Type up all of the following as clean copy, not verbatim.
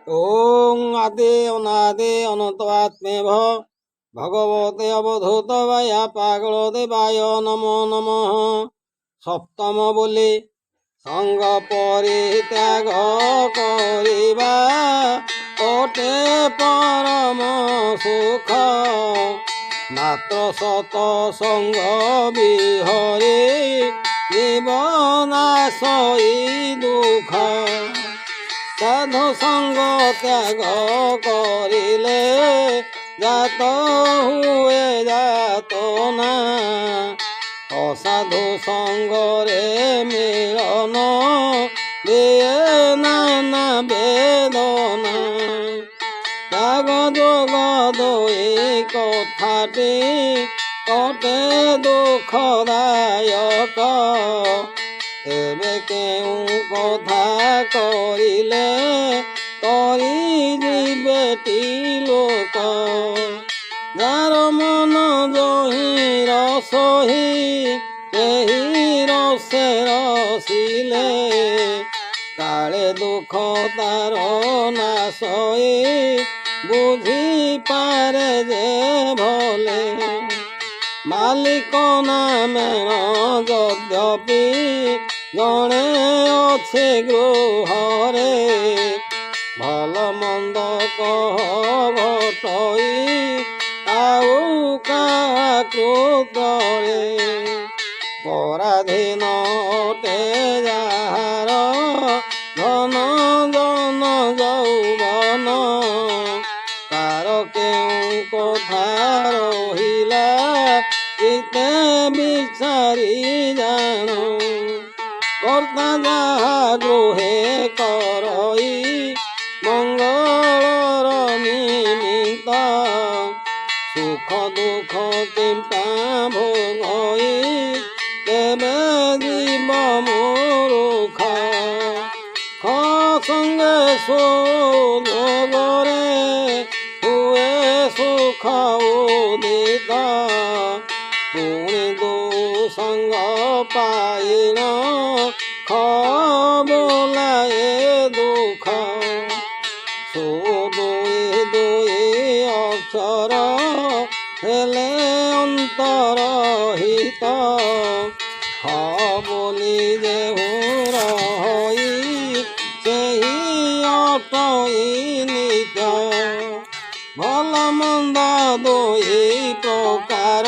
ওং আদি অনাদি অনন্ত আত্মেভ ভগবতে অবধূতবায়া পাগল দেবায় নমো নমঃ। সপ্তম বলি সঙ্গ পরিত্যাগ করিবা ওটে পরম সুখ, মাত্র সত সঙ্গ বিহরে জীবনাশয়ী দুঃখ। সাধু সঙ্গ ত্যাগ করিলে জাত হুয়ে জাত না, অসাধু সঙ্গরে মিলন দিয়ে নানা বেদনা। ত্যাগ যোগ দুই কথাটি কটে দুঃখদায়ক, ଏବେ କେଉଁ କଥା କରିଲେ କରି ଯିବେଟି ଲୋକ। ଯାର ମନ ଜହି ରସହି ସେହି ରସେ ରସିଲେ, କାଳେ ଦୁଃଖ ତାର ନାଶଇ ବୁଝିପାରେ ଯେ ଭଲେ। ମାଲିକ ନାମେଣ ଯଦ୍ୟପି ଜଣେ ଅଛି ଗୃହରେ, ଭଲ ମନ୍ଦ କହ ଘଟଇ ଆଉ କାହାକୁ ତଳେ। ପରାଧୀନ ଅଟେ ଯାହାର ଧନ ଜନ ଯୌବନ, ତାର କେଉଁ କଥା ରହିଲା ଚିତେ ବିଚାରି ଜାଣୁ। କର୍ତ୍ତା ଯାହା ଗୃହେ କରଇ ମଙ୍ଗଳର ନିମିତ୍ତ, ସୁଖ ଦୁଃଖ ଚିନ୍ତା ଭୋଗଇ ତେବେ ଯିବ ମୂର୍ଖ। ସଙ୍ଗେ ସୁଯୋଗରେ ହୁଏ ସୁଖ ଉଦିତ, ପୁଣି ଦୁଃସଙ୍ଗ ପାଇଣ ବୋଲାଏ ଦୁଃଖ। ଦୁଇ ଦୁଇ ଅକ୍ଷର ହେଲେ ଅନ୍ତରହିତ, ହ ବୋଲି ଯେହୁ ରହି ସେହି ଅଟଇ ନିତ୍ୟ। ଭଲ ମନ୍ଦ ଦୁଇ ପ୍ରକାର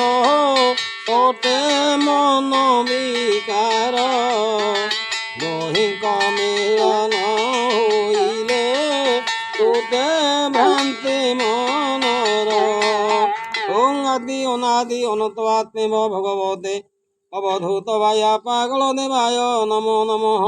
ଅଟେ ମନ ବିକାର, ଦୁହିଁଙ୍କ ମିଳନ ହୋଇଲେ ତୁଟେ ଭ୍ରାନ୍ତି ମନର। ওং আদি অনাদি অনন্ত আত্মেভ ভগবতে অবধূতবায়া পাগল দেবায় নমো নমঃ।